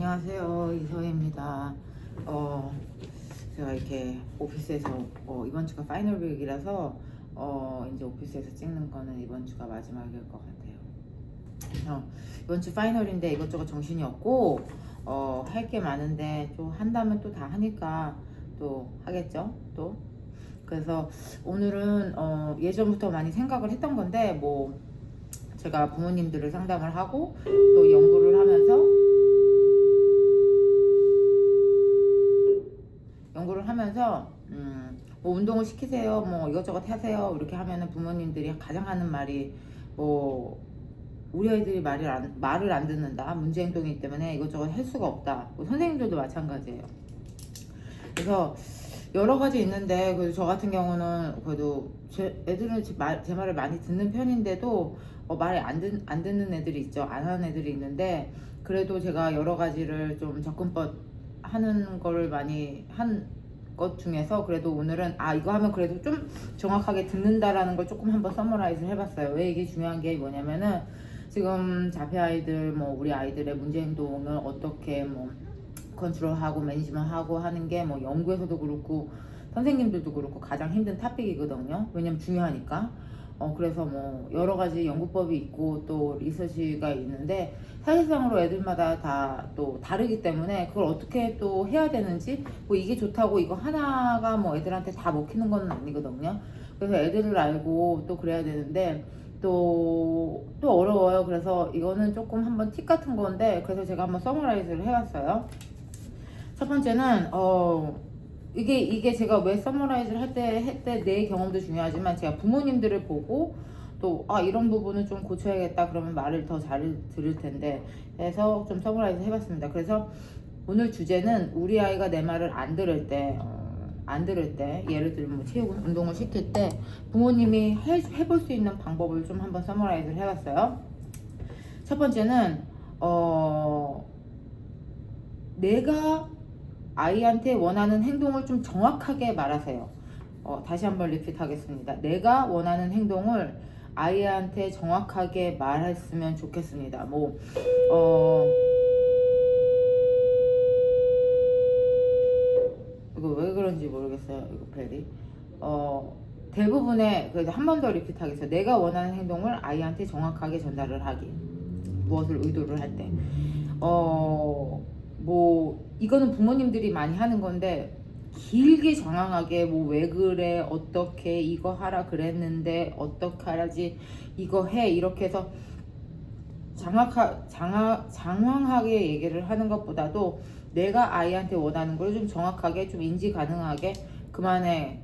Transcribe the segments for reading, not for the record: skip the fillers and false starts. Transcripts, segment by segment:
안녕하세요. 이서혜입니다. 제가 이렇게 오피스에서 이번 주가 파이널 웨ek이라서 이제 오피스에서 찍는 거는 이번 주가 마지막일 것 같아요. 그래서 이번 주 파이널인데 이것저것 정신이 없고 할 게 많은데 또 한다면 또 다 하니까 또 하겠죠. 또 그래서 오늘은 예전부터 많이 생각을 했던 건데 뭐 제가 부모님들을 상담을 하고 또 연구를 하면서 뭐 운동을 시키세요, 뭐 이것저것 하세요 이렇게 하면은 부모님들이 가장 하는 말이 뭐 우리 아이들이 말을 안 듣는다, 문제 행동이기 때문에 이것저것 할 수가 없다. 뭐 선생님들도 마찬가지예요. 그래서 여러 가지 있는데 그래도 저 같은 경우는 그래도 애들은 제 말을 많이 듣는 편인데도 말을 안 듣는 애들이 있죠. 안 하는 애들이 있는데 그래도 제가 여러 가지를 좀 접근법 하는 거를 많이 한 것 중에서 그래도 오늘은 이거 하면 그래도 좀 정확하게 듣는다라는 걸 조금 한번 서머라이즈 해봤어요. 왜 이게 중요한 게 뭐냐면은 지금 자폐 아이들 뭐 우리 아이들의 문제 행동을 어떻게 뭐 컨트롤하고 매니지먼트하고 하는 게 뭐 연구에서도 그렇고 선생님들도 그렇고 가장 힘든 토픽이거든요. 왜냐면 중요하니까. 그래서 뭐 여러 가지 연구법이 있고 또 리서치가 있는데 사실상으로 애들마다 다 또 다르기 때문에 그걸 어떻게 또 해야 되는지 뭐 이게 좋다고 이거 하나가 뭐 애들한테 다 먹히는 건 아니거든요. 그래서 애들을 알고 또 그래야 되는데 또 어려워요. 그래서 이거는 조금 한번 팁 같은 건데 그래서 제가 한번 서머라이즈를 해봤어요. 첫 번째는 이게 제가 왜 서머라이즈를 할 때 내 경험도 중요하지만 제가 부모님들을 보고 또 이런 부분은 좀 고쳐야겠다 그러면 말을 더 잘 들을 텐데 해서 좀 서머라이즈 해봤습니다. 그래서 오늘 주제는 우리 아이가 내 말을 안 들을 때 예를 들면 뭐 체육 운동을 시킬 때 부모님이 해볼 수 있는 방법을 좀 한번 서머라이즈를 해봤어요. 첫 번째는 내가 아이한테 원하는 행동을 좀 정확하게 말하세요. 다시 한번 리핏 하겠습니다. 내가 원하는 행동을 아이한테 정확하게 말했으면 좋겠습니다. 이거 왜 그런지 모르겠어요. 이거 벨이. 대부분의, 그래서 한 번 더 리핏 하겠어요. 내가 원하는 행동을 아이한테 정확하게 전달을 하기. 무엇을 의도를 할 때. 이거는 부모님들이 많이 하는 건데 길게 장황하게 뭐 왜 그래 어떻게 이거 하라 그랬는데 어떻게 하라지 이거 해 이렇게 해서 장황하게 얘기를 하는 것보다도 내가 아이한테 원하는 걸 좀 정확하게 좀 인지 가능하게 그만해,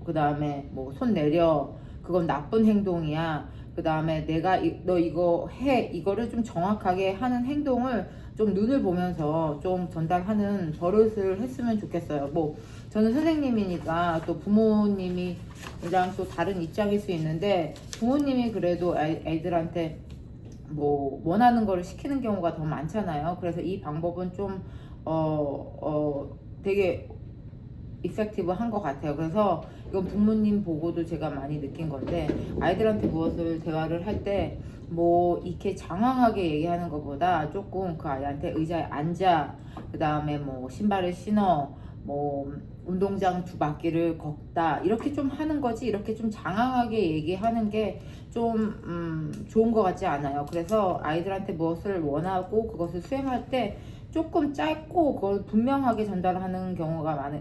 그 다음에 뭐 손 내려, 그건 나쁜 행동이야, 그 다음에 너 이거 해, 이거를 좀 정확하게 하는 행동을 좀 눈을 보면서 좀 전달하는 버릇을 했으면 좋겠어요. 뭐 저는 선생님이니까 또 부모님이랑 또 다른 입장일 수 있는데 부모님이 그래도 아이들한테 뭐 원하는 거를 시키는 경우가 더 많잖아요. 그래서 이 방법은 좀 되게 이펙티브한 것 같아요. 그래서 이건 부모님 보고도 제가 많이 느낀 건데 아이들한테 무엇을 대화를 할 때 뭐 이렇게 장황하게 얘기하는 것보다 조금 그 아이한테 의자에 앉아, 그 다음에 뭐 신발을 신어, 뭐 운동장 2바퀴를 걷다 이렇게 좀 하는 거지 이렇게 좀 장황하게 얘기하는 게 좀 좋은 것 같지 않아요. 그래서 아이들한테 무엇을 원하고 그것을 수행할 때 조금 짧고 그걸 분명하게 전달하는 경우가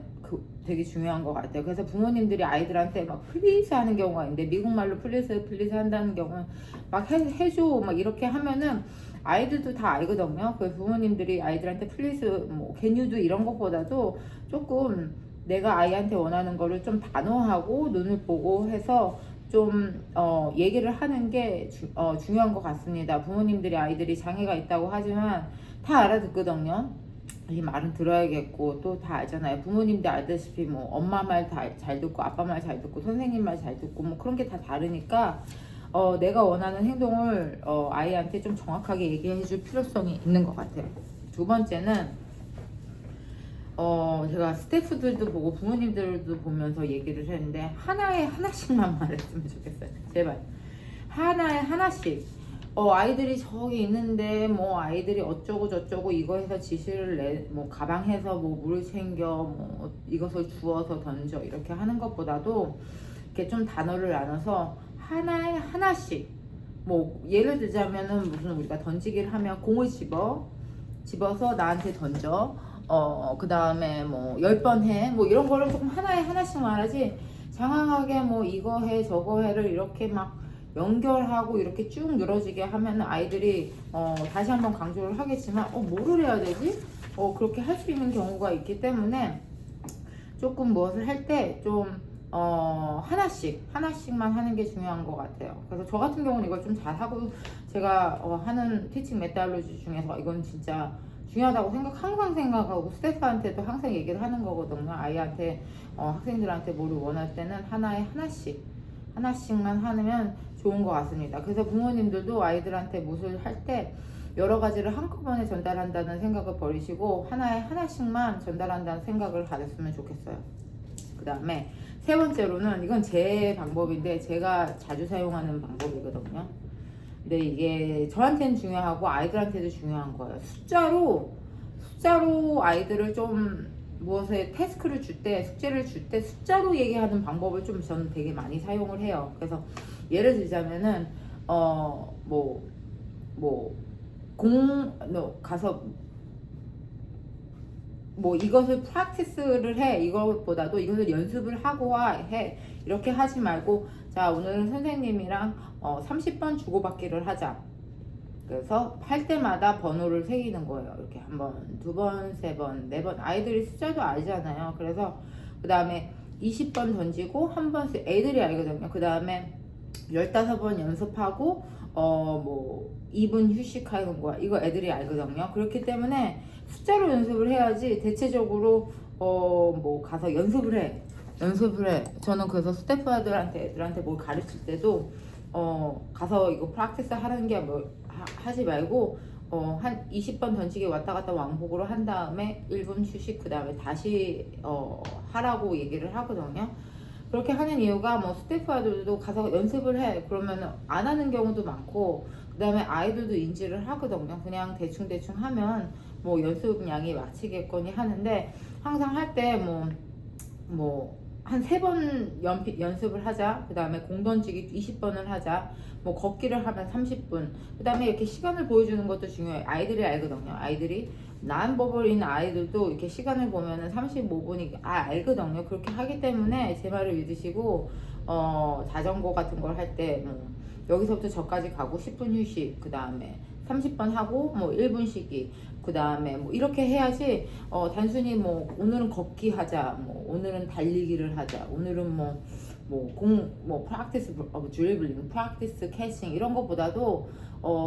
되게 중요한 것 같아요. 그래서 부모님들이 아이들한테 막 플리즈 하는 경우가 있는데 미국말로 플리즈 한다는 경우는 막 해줘 막 이렇게 하면은 아이들도 다 알거든요. 그래서 부모님들이 아이들한테 플리즈 뭐 can you do 이런 것보다도 조금 내가 아이한테 원하는 거를 좀 단호하고 눈을 보고 해서 좀 얘기를 하는 게 중요한 것 같습니다. 부모님들이 아이들이 장애가 있다고 하지만 다 알아듣거든요. 이 말은 들어야겠고 또 다 알잖아요. 부모님들 알다시피 뭐 엄마 말 잘 듣고 아빠 말 잘 듣고 선생님 말 잘 듣고 뭐 그런 게 다 다르니까 내가 원하는 행동을 아이한테 좀 정확하게 얘기해 줄 필요성이 있는 것 같아요. 두 번째는 제가 스태프들도 보고 부모님들도 보면서 얘기를 했는데 하나에 하나씩만 말했으면 좋겠어요. 제발 하나에 하나씩 아이들이 저기 있는데 뭐 아이들이 어쩌고 저쩌고 이거 해서 지시를 뭐 가방에서 뭐 물 챙겨 뭐 이것을 주워서 던져 이렇게 하는 것보다도 이렇게 좀 단어를 나눠서 하나에 하나씩 뭐 예를 들자면은 무슨 우리가 던지기를 하면 공을 집어서 나한테 던져 그 다음에 뭐 10번 해 뭐 이런 거를 조금 하나에 하나씩 말하지 장황하게 뭐 이거 해 저거 해를 이렇게 막 연결하고 이렇게 쭉 늘어지게 하면 아이들이 다시 한번 강조를 하겠지만 뭐를 해야 되지? 그렇게 할 수 있는 경우가 있기 때문에 조금 무엇을 할 때 좀 하나씩만 하는 게 중요한 것 같아요. 그래서 저 같은 경우는 이걸 좀 잘하고 제가 하는 티칭 메타로지 중에서 이건 진짜 중요하다고 항상 생각하고 스태프한테도 항상 얘기를 하는 거거든요. 아이한테 학생들한테 뭐를 원할 때는 하나에 하나씩만 하면 좋은 것 같습니다. 그래서 부모님들도 아이들한테 무엇을 할 때 여러 가지를 한꺼번에 전달한다는 생각을 버리시고 하나에 하나씩만 전달한다는 생각을 가졌으면 좋겠어요. 그 다음에 세 번째로는 이건 제 방법인데 제가 자주 사용하는 방법이거든요. 근데 이게 저한테는 중요하고 아이들한테도 중요한 거예요. 숫자로 아이들을 좀 무엇에 태스크를 줄 때, 숙제를 줄 때 숫자로 얘기하는 방법을 좀 저는 되게 많이 사용을 해요. 그래서 예를 들자면은 가서 뭐 이것을 프랙티스를 해 이것보다도 이것을 연습을 하고 해 이렇게 하지 말고 자 오늘은 선생님이랑 30번 주고받기를 하자. 그래서 할 때마다 번호를 새기는 거예요. 이렇게 한 번, 두 번, 세 번, 네 번. 아이들이 숫자도 알잖아요. 그래서 그 다음에 20번 던지고 한 번씩 애들이 알거든요. 그 다음에 15번 연습하고 뭐 2분 휴식하는 거야. 이거 애들이 알거든요. 그렇기 때문에 숫자로 연습을 해야지 대체적으로 뭐 가서 연습을 해. 저는 그래서 애들한테 뭘 가르칠 때도 가서 이거 프랙티스 하는 게 뭐 하지 말고 한 20번 던지기 왔다 갔다 왕복으로 한 다음에 1분 휴식 그 다음에 다시 하라고 얘기를 하거든요. 그렇게 하는 이유가 뭐 스태프들도 가서 연습을 해 그러면 안 하는 경우도 많고 그 다음에 아이들도 인지를 하거든요. 그냥 대충 하면 뭐 연습량이 마치겠거니 하는데 항상 할 때 한 3번 연습을 하자. 그 다음에 공 던지기 20번을 하자. 뭐 걷기를 하면 30분. 그 다음에 이렇게 시간을 보여주는 것도 중요해요. 아이들이 알거든요. 아이들이 난버블 있는 아이들도 이렇게 시간을 보면은 35분이 알거든요. 그렇게 하기 때문에 제 말을 믿으시고 자전거 같은 걸 할 때 뭐 여기서부터 저까지 가고 10분 휴식 그 다음에 30번 하고 뭐 1분 쉬기 그 다음에 뭐 이렇게 해야지 단순히 뭐 오늘은 걷기 하자 뭐 오늘은 달리기를 하자 오늘은 프랙티스 드리블링 프랙티스 캐칭 이런 것보다도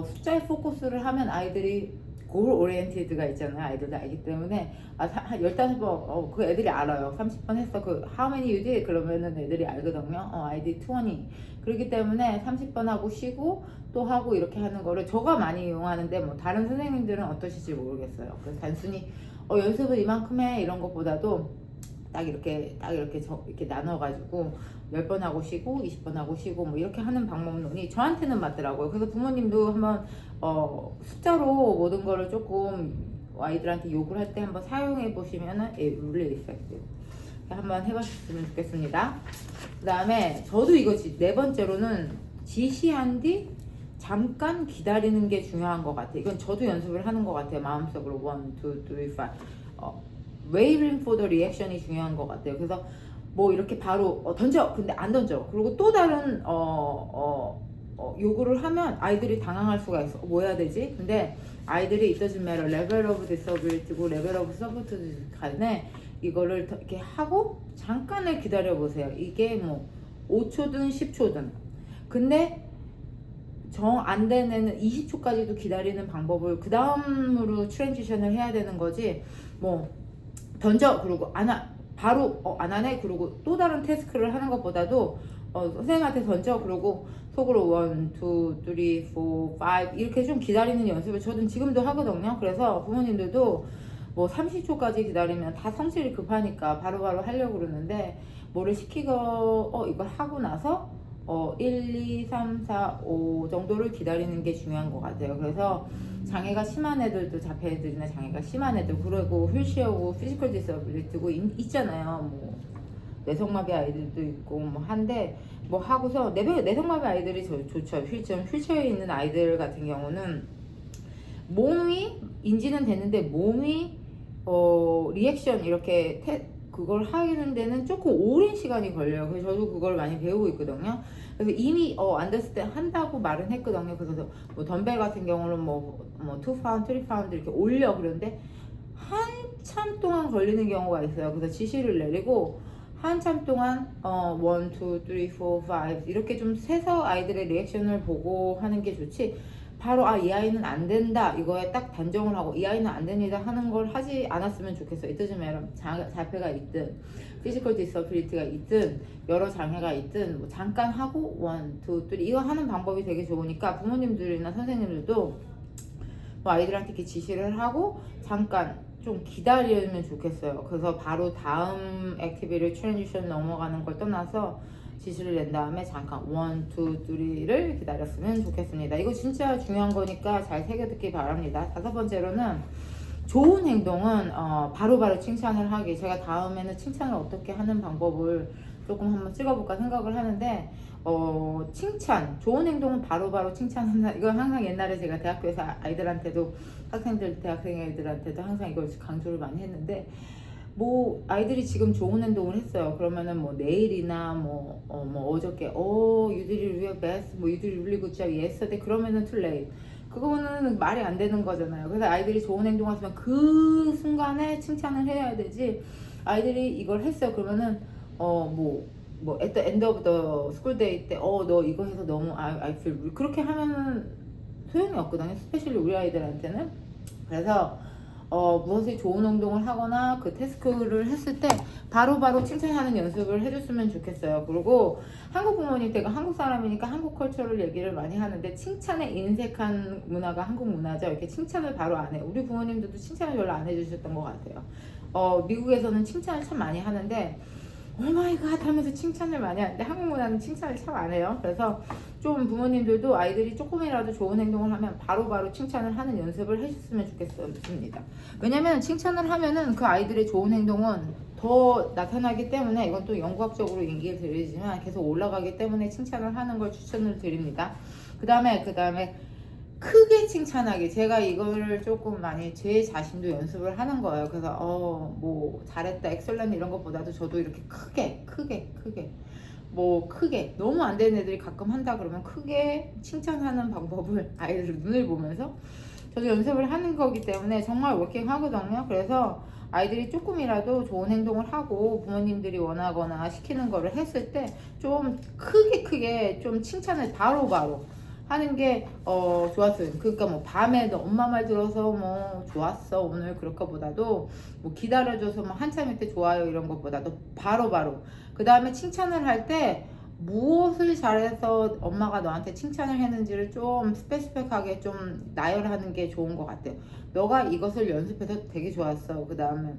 숫자에 포커스를 하면 아이들이 골 오리엔티드가 있잖아요. 아이들도 알기 때문에 15번 그 애들이 알아요. 30번 했어. 그 how many you did? 그러면은 애들이 알거든요. I did 20. 그렇기 때문에 30번 하고 쉬고 또 하고 이렇게 하는 거를 저가 많이 이용하는데 뭐 다른 선생님들은 어떠실지 모르겠어요. 그래서 단순히 연습을 이만큼 해 이런 것보다도 딱 이렇게 나눠가지고 10번 하고 쉬고 20번 하고 쉬고 뭐 이렇게 하는 방법론이 저한테는 맞더라고요. 그래서 부모님도 한번 숫자로 모든 거를 조금 아이들한테 욕을 할 때 한번 사용해 보시면은 really effective. 한번 해보셨으면 좋겠습니다. 그 다음에 저도 이거지 네 번째로는 지시한 뒤 잠깐 기다리는 게 중요한 것 같아요. 이건 저도 연습을 하는 것 같아요. 마음속으로 1, 2, 3, 5 waiting for the reaction이 중요한 것 같아요. 그래서 뭐 이렇게 바로 던져 근데 안 던져 그리고 또 다른 요구를 하면 아이들이 당황할 수가 있어. 뭐 해야 되지? 근데 아이들이 it doesn't matter level of disability고 level of support 간에 이거를 이렇게 하고 잠깐을 기다려 보세요. 이게 뭐 5초든 10초든 근데 정 안 되는 애는 20초까지도 기다리는 방법을 그 다음으로 트랜지션을 해야 되는 거지. 뭐 던져 그러고 바로 안 하네 그러고 또 다른 태스크를 하는 것보다도 선생님한테 던져 그러고 속으로 1, 2, 3, 4, 5 이렇게 좀 기다리는 연습을 저는 지금도 하거든요. 그래서 부모님들도 뭐 30초까지 기다리면 다 성질이 급하니까 바로바로 하려고 그러는데 뭐를 시키고 이걸 하고 나서 1, 2, 3, 4, 5 정도를 기다리는 게 중요한 것 같아요. 그래서 장애가 심한 애들도 자폐 애들이나 장애가 심한 애들, 그리고 휠체어고 피지컬 디서빌리티고 있잖아요. 뭐 내성마비 아이들도 있고 뭐 한데 뭐 하고서 내성마비 아이들이 좋죠. 휠체어에 있는 아이들 같은 경우는 몸이 인지는 되는데 몸이 리액션 이렇게 그걸 하는 데는 조금 오랜 시간이 걸려요. 그래서 저도 그걸 많이 배우고 있거든요. 그래서 이미 안됐을 때 한다고 말은 했거든요. 그래서 뭐 덤벨 같은 경우는 뭐 2파운드, 3파운드 이렇게 올려. 그런데 한참 동안 걸리는 경우가 있어요. 그래서 지시를 내리고 한참 동안 1, 2, 3, 4, 5 이렇게 좀 세서 아이들의 리액션을 보고 하는 게 좋지, 바로 이 아이는 안 된다 이거에 딱 단정을 하고 이 아이는 안 됩니다 하는 걸 하지 않았으면 좋겠어요. 이때쯤에 자폐가 있든 피지컬 디서빌리티가 있든 여러 장애가 있든 뭐 잠깐 하고 1, 2, 3 이거 하는 방법이 되게 좋으니까 부모님들이나 선생님들도 뭐 아이들한테 이렇게 지시를 하고 잠깐 좀 기다리면 좋겠어요. 그래서 바로 다음 액티비티를 트랜지션 넘어가는 걸 떠나서 지시를 낸 다음에 잠깐 1, 2, 3를 기다렸으면 좋겠습니다. 이거 진짜 중요한 거니까 잘 새겨듣기 바랍니다. 다섯 번째로는 좋은 행동은 바로바로 칭찬을 하기. 제가 다음에는 칭찬을 어떻게 하는 방법을 조금 한번 찍어볼까 생각을 하는데 칭찬, 좋은 행동은 바로바로 칭찬한다. 이건 항상 옛날에 제가 대학교에서 아이들한테도 대학생 애들한테도 항상 이걸 강조를 많이 했는데 뭐 아이들이 지금 좋은 행동을 했어요. 그러면은 뭐 내일이나 뭐 어저께 you did your best, 뭐 you did really good job yesterday 그러면은 too late. 그거는 말이 안 되는 거잖아요. 그래서 아이들이 좋은 행동을 했으면 그 순간에 칭찬을 해야 되지. 아이들이 이걸 했어요. 그러면은 at the end of the school day 때 너 이거 해서 너무 I feel 그렇게 하면은 소용이 없거든요. 스페셜리 우리 아이들한테는. 그래서 무엇이 좋은 행동을 하거나 그 태스크를 했을 때 바로바로 칭찬하는 연습을 해줬으면 좋겠어요. 그리고 한국 부모님 때가 한국 사람이니까 한국 컬처를 얘기를 많이 하는데 칭찬에 인색한 문화가 한국 문화죠. 이렇게 칭찬을 바로 안 해. 우리 부모님들도 칭찬을 별로 안 해주셨던 것 같아요. 미국에서는 칭찬을 참 많이 하는데 오마이갓 하면서 칭찬을 많이 하는데 한국 문화는 칭찬을 참 안 해요. 그래서 좀 부모님들도 아이들이 조금이라도 좋은 행동을 하면 바로바로 칭찬을 하는 연습을 해줬으면 좋겠습니다. 왜냐면 칭찬을 하면은 그 아이들의 좋은 행동은 더 나타나기 때문에, 이건 또 연구학적으로 얘기를 드리지만 계속 올라가기 때문에 칭찬을 하는 걸 추천을 드립니다. 그 다음에 크게 칭찬하기. 제가 이거를 조금 많이 제 자신도 연습을 하는 거예요. 그래서 뭐 잘했다, 엑셀런트 이런 것보다도 저도 이렇게 크게 너무 안 되는 애들이 가끔 한다 그러면 크게 칭찬하는 방법을 아이들 눈을 보면서 저도 연습을 하는 거기 때문에 정말 워킹 하거든요. 그래서 아이들이 조금이라도 좋은 행동을 하고 부모님들이 원하거나 시키는 거를 했을 때 좀 크게 좀 칭찬을 바로바로 하는 게 좋았어요. 그러니까 뭐 밤에도 엄마 말 들어서 뭐 좋았어 오늘 그럴 것보다도 뭐 기다려줘서 뭐 한참 있때 좋아요 이런 것보다도 바로바로 그 다음에 칭찬을 할 때 무엇을 잘해서 엄마가 너한테 칭찬을 했는지를 좀 스페시픽하게 좀 나열하는 게 좋은 것 같아요. 너가 이것을 연습해서 되게 좋았어. 그 다음에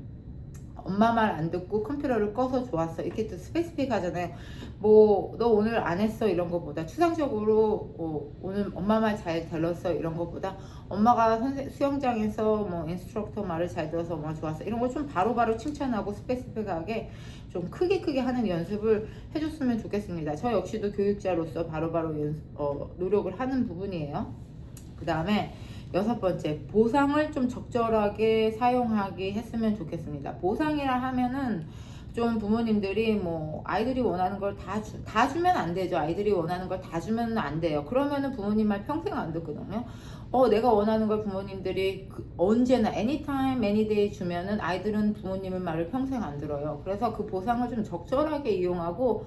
엄마 말 안 듣고 컴퓨터를 꺼서 좋았어. 이렇게 또 스페시픽 하잖아요. 뭐 너 오늘 안 했어 이런 것보다 추상적으로 오늘 엄마 말 잘 들었어 이런 것보다 엄마가 수영장에서 뭐 인스트럭터 말을 잘 들어서 엄마 좋았어 이런 걸 좀 바로바로 칭찬하고 스페시픽하게 좀 크게 하는 연습을 해줬으면 좋겠습니다. 저 역시도 교육자로서 바로바로 노력을 하는 부분이에요. 그 다음에 여섯 번째, 보상을 좀 적절하게 사용하게 했으면 좋겠습니다. 보상이라 하면은 좀 부모님들이 뭐 아이들이 원하는 걸 다 주면 안 되죠. 아이들이 원하는 걸 다 주면 안 돼요. 그러면은 부모님 말 평생 안 듣거든요. 내가 원하는 걸 부모님들이 언제나 anytime, anyday 주면은 아이들은 부모님의 말을 평생 안 들어요. 그래서 그 보상을 좀 적절하게 이용하고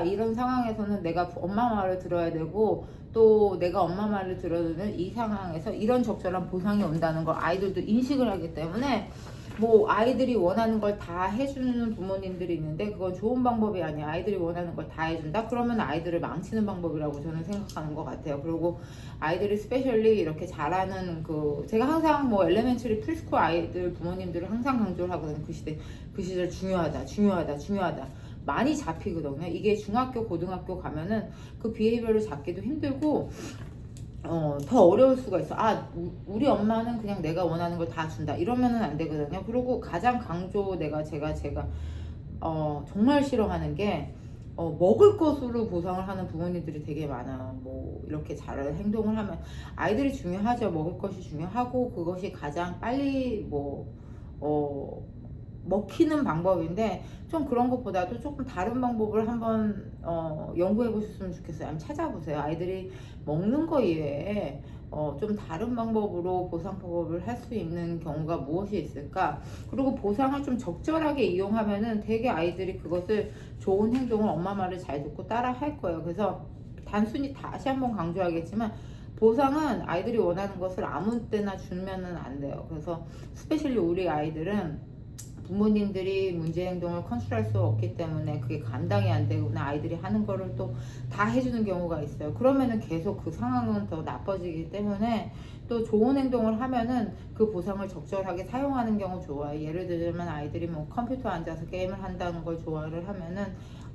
이런 상황에서는 내가 엄마 말을 들어야 되고 또 내가 엄마 말을 들어주는 이 상황에서 이런 적절한 보상이 온다는 걸 아이들도 인식을 하기 때문에 뭐 아이들이 원하는 걸 다 해주는 부모님들이 있는데 그건 좋은 방법이 아니야. 아이들이 원하는 걸 다 해준다? 그러면 아이들을 망치는 방법이라고 저는 생각하는 것 같아요. 그리고 아이들이 스페셜리 이렇게 잘하는 제가 항상 뭐 엘레멘터리 프리스쿨 아이들 부모님들을 항상 강조를 하거든요. 그 시절 중요하다. 많이 잡히거든요. 이게 중학교, 고등학교 가면은 그 비헤이비어를 잡기도 힘들고 더 어려울 수가 있어. 우리 엄마는 그냥 내가 원하는 걸 다 준다. 이러면은 안 되거든요. 그리고 가장 강조 제가 정말 싫어하는 게 먹을 것으로 보상을 하는 부모님들이 되게 많아요. 뭐 이렇게 잘 행동을 하면 아이들이 중요하죠. 먹을 것이 중요하고 그것이 가장 빨리 먹히는 방법인데 좀 그런 것보다도 조금 다른 방법을 한번 연구해 보셨으면 좋겠어요. 한번 찾아보세요. 아이들이 먹는 거 이외에 좀 다른 방법으로 보상법을 할 수 있는 경우가 무엇이 있을까? 그리고 보상을 좀 적절하게 이용하면은 되게 아이들이 그것을 좋은 행동을 엄마 말을 잘 듣고 따라 할 거예요. 그래서 단순히 다시 한번 강조하겠지만 보상은 아이들이 원하는 것을 아무 때나 주면은 안 돼요. 그래서 스페셜리 우리 아이들은 부모님들이 문제 행동을 컨트롤할 수 없기 때문에 그게 감당이 안 되거나 아이들이 하는 거를 또 다 해주는 경우가 있어요. 그러면은 계속 그 상황은 더 나빠지기 때문에 또 좋은 행동을 하면은 그 보상을 적절하게 사용하는 경우 좋아요. 예를 들면 아이들이 뭐 컴퓨터 앉아서 게임을 한다는 걸 좋아를 하면은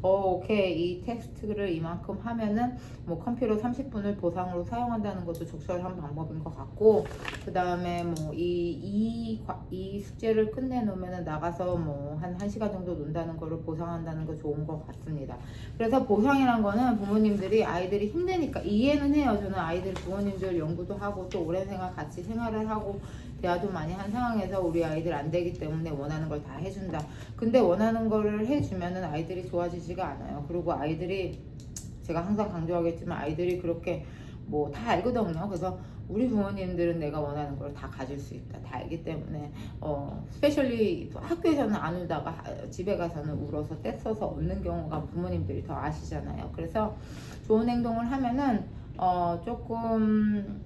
오케이 이 텍스트를 이만큼 하면은 뭐 컴퓨터 30분을 보상으로 사용한다는 것도 적절한 방법인 것 같고, 그 다음에 뭐 이 숙제를 끝내놓으면은 나가서 뭐 한 1시간 정도 논다는 거를 보상한다는 거 좋은 것 같습니다. 그래서 보상이란 거는 부모님들이 아이들이 힘드니까 이해는 해요. 저는 아이들 부모님들 연구도 하고 또 오랜 생활 같이 생활을 하고 대화도 많이 한 상황에서 우리 아이들 안 되기 때문에 원하는 걸 다 해준다. 근데 원하는 거를 해주면은 아이들이 좋아지지가 않아요. 그리고 아이들이 제가 항상 강조하겠지만 아이들이 그렇게 뭐 다 알거든요. 그래서 우리 부모님들은 내가 원하는 걸 다 가질 수 있다. 다 알기 때문에 스페셜리 학교에서는 안 울다가 집에 가서는 울어서 떼써서 얻는 경우가 부모님들이 더 아시잖아요. 그래서 좋은 행동을 하면은 조금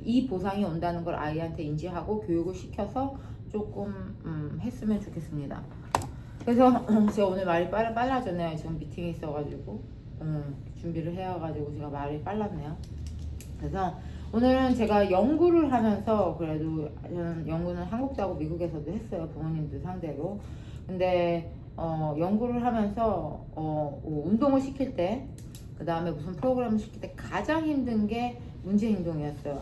이 보상이 온다는 걸 아이한테 인지하고 교육을 시켜서 조금 했으면 좋겠습니다. 그래서 제가 오늘 말이 빨라졌네요. 지금 미팅이 있어가지고 준비를 해와가지고 제가 말이 빨랐네요. 그래서 오늘은 제가 연구를 하면서 그래도 저는 연구는 한국도 하고 미국에서도 했어요. 부모님들 상대로. 근데 연구를 하면서 운동을 시킬 때 그 다음에 무슨 프로그램을 시킬 때 가장 힘든 게 문제 행동이었어요.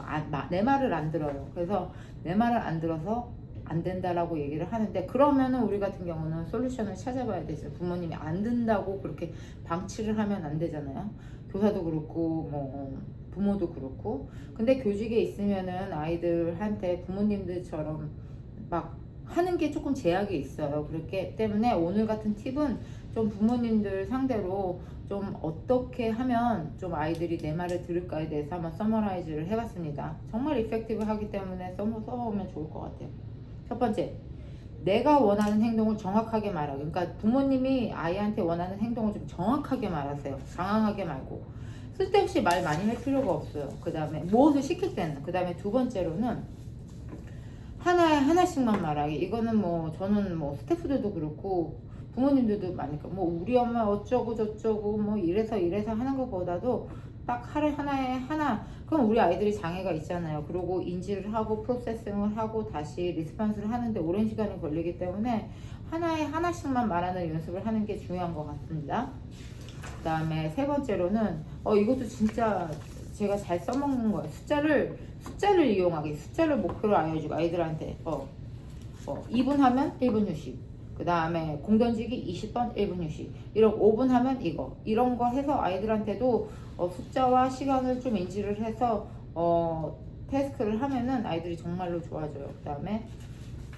내 말을 안 들어요. 그래서 내 말을 안 들어서 안 된다라고 얘기를 하는데, 그러면은 우리 같은 경우는 솔루션을 찾아봐야 되죠. 부모님이 안 된다고 그렇게 방치를 하면 안 되잖아요. 교사도 그렇고 뭐 부모도 그렇고. 근데 교직에 있으면은 아이들한테 부모님들처럼 막 하는 게 조금 제약이 있어요. 그렇기 때문에 오늘 같은 팁은 좀 부모님들 상대로 좀 어떻게 하면 좀 아이들이 내 말을 들을까에 대해서 한번 서머라이즈를 해봤습니다. 정말 이펙티브 하기 때문에 써보면 좋을 것 같아요. 첫 번째, 내가 원하는 행동을 정확하게 말하고, 그러니까 부모님이 아이한테 원하는 행동을 좀 정확하게 말하세요. 장황하게 말고 쓸데없이 말 많이 할 필요가 없어요. 그 다음에 무엇을 시킬 때는, 그 다음에 두 번째로는 하나씩만 말하기. 이거는 뭐 저는 뭐 스태프들도 그렇고 부모님들도 많으니까 뭐 우리 엄마 어쩌고 저쩌고 뭐 이래서 하는 것보다도 딱 하나에 하나. 그럼 우리 아이들이 장애가 있잖아요. 그리고 인지를 하고 프로세싱을 하고 다시 리스폰스를 하는데 오랜 시간이 걸리기 때문에 하나씩만 말하는 연습을 하는 게 중요한 것 같습니다. 그 다음에 세 번째로는 이것도 진짜 제가 잘 써먹는 거예요. 숫자를 이용하기. 숫자를 목표로 알려주고 아이들한테 2분 하면 1분 휴식, 그 다음에 공 던지기 20번 1분 휴식, 이런 5분 하면 이런 거 해서 아이들한테도 숫자와 시간을 좀 인지를 해서 태스크를 하면은 아이들이 정말로 좋아져요. 그 다음에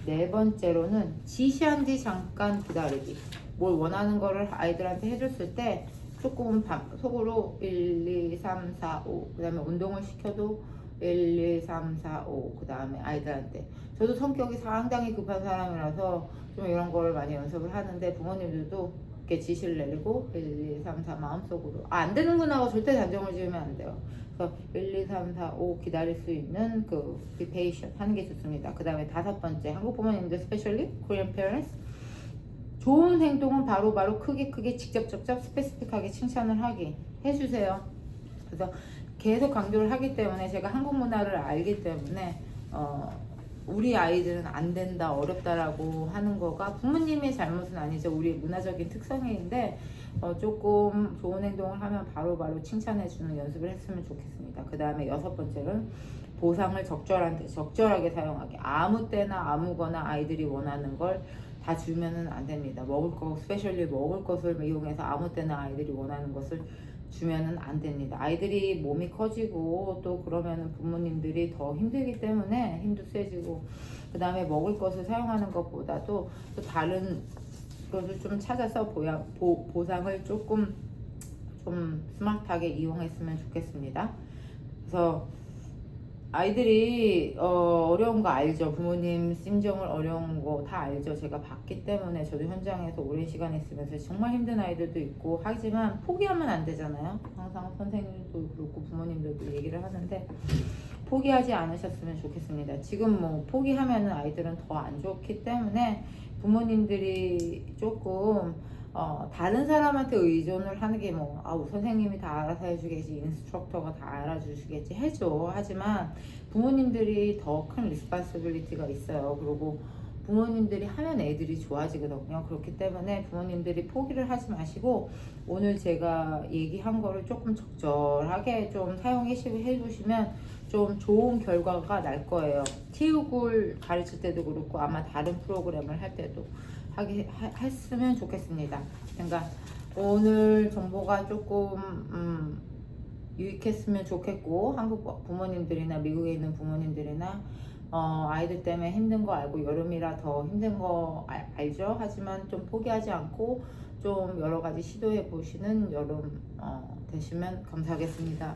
네 번째로는 지시한 뒤 잠깐 기다리기. 뭘 원하는 거를 아이들한테 해줬을 때 조금 속으로 1, 2, 3, 4, 5, 그 다음에 운동을 시켜도 1, 2, 3, 4, 5, 그 다음에 아이들한테. 저도 성격이 상당히 급한 사람이라서 좀 이런 걸 많이 연습을 하는데 부모님들도 이렇게 지시를 내리고 1, 2, 3, 4 마음속으로 안 되는구나 하고 절대 단정을 지으면 안 돼요. 그래서 1, 2, 3, 4, 5 기다릴 수 있는 그 be patient 하는 게 좋습니다. 그 다음에 다섯 번째, 한국 부모님들 especially Korean parents, 좋은 행동은 바로바로 크게 직접 스페시픽하게 칭찬을 하게 해주세요. 그래서 계속 강조를 하기 때문에 제가 한국 문화를 알기 때문에 우리 아이들은 안 된다, 어렵다라고 하는 거가 부모님의 잘못은 아니죠. 우리 문화적인 특성인데 조금 좋은 행동을 하면 바로바로 칭찬해주는 연습을 했으면 좋겠습니다. 그 다음에 6번째는 보상을 적절하게 사용하기. 아무 때나 아무거나 아이들이 원하는 걸 다 주면은 안 됩니다. 먹을 거, 스페셜리 먹을 것을 이용해서 아무 때나 아이들이 원하는 것을 주면은 안 됩니다. 아이들이 몸이 커지고 또 그러면은 부모님들이 더 힘들기 때문에 힘도 세지고, 그 다음에 먹을 것을 사용하는 것보다도 또 다른 것을 좀 찾아서 보상을 조금 좀 스마트하게 이용했으면 좋겠습니다. 그래서 아이들이 어려운 거 알죠. 부모님 심정을 어려운 거 다 알죠. 제가 봤기 때문에 저도 현장에서 오랜 시간 있으면서 정말 힘든 아이들도 있고, 하지만 포기하면 안 되잖아요. 항상 선생님도 그렇고 부모님들도 얘기를 하는데 포기하지 않으셨으면 좋겠습니다. 지금 뭐 포기하면은 아이들은 더 안 좋기 때문에 부모님들이 조금 다른 사람한테 의존을 하는 게 뭐, 선생님이 다 알아서 해주겠지, 인스트럭터가 다 알아주시겠지 해줘. 하지만 부모님들이 더 큰 리스폰시빌리티가 있어요. 그리고 부모님들이 하면 애들이 좋아지거든요. 그렇기 때문에 부모님들이 포기를 하지 마시고, 오늘 제가 얘기한 거를 조금 적절하게 좀 사용해 주시면 좀 좋은 결과가 날 거예요. 티육을 가르칠 때도 그렇고 아마 다른 프로그램을 할 때도 했으면 좋겠습니다. 그러니까 오늘 정보가 조금 유익했으면 좋겠고, 한국 부모님들이나 미국에 있는 부모님들이나 아이들 때문에 힘든 거 알고 여름이라 더 힘든 거 알죠. 하지만 좀 포기하지 않고 좀 여러 가지 시도해 보시는 여름 되시면 감사하겠습니다.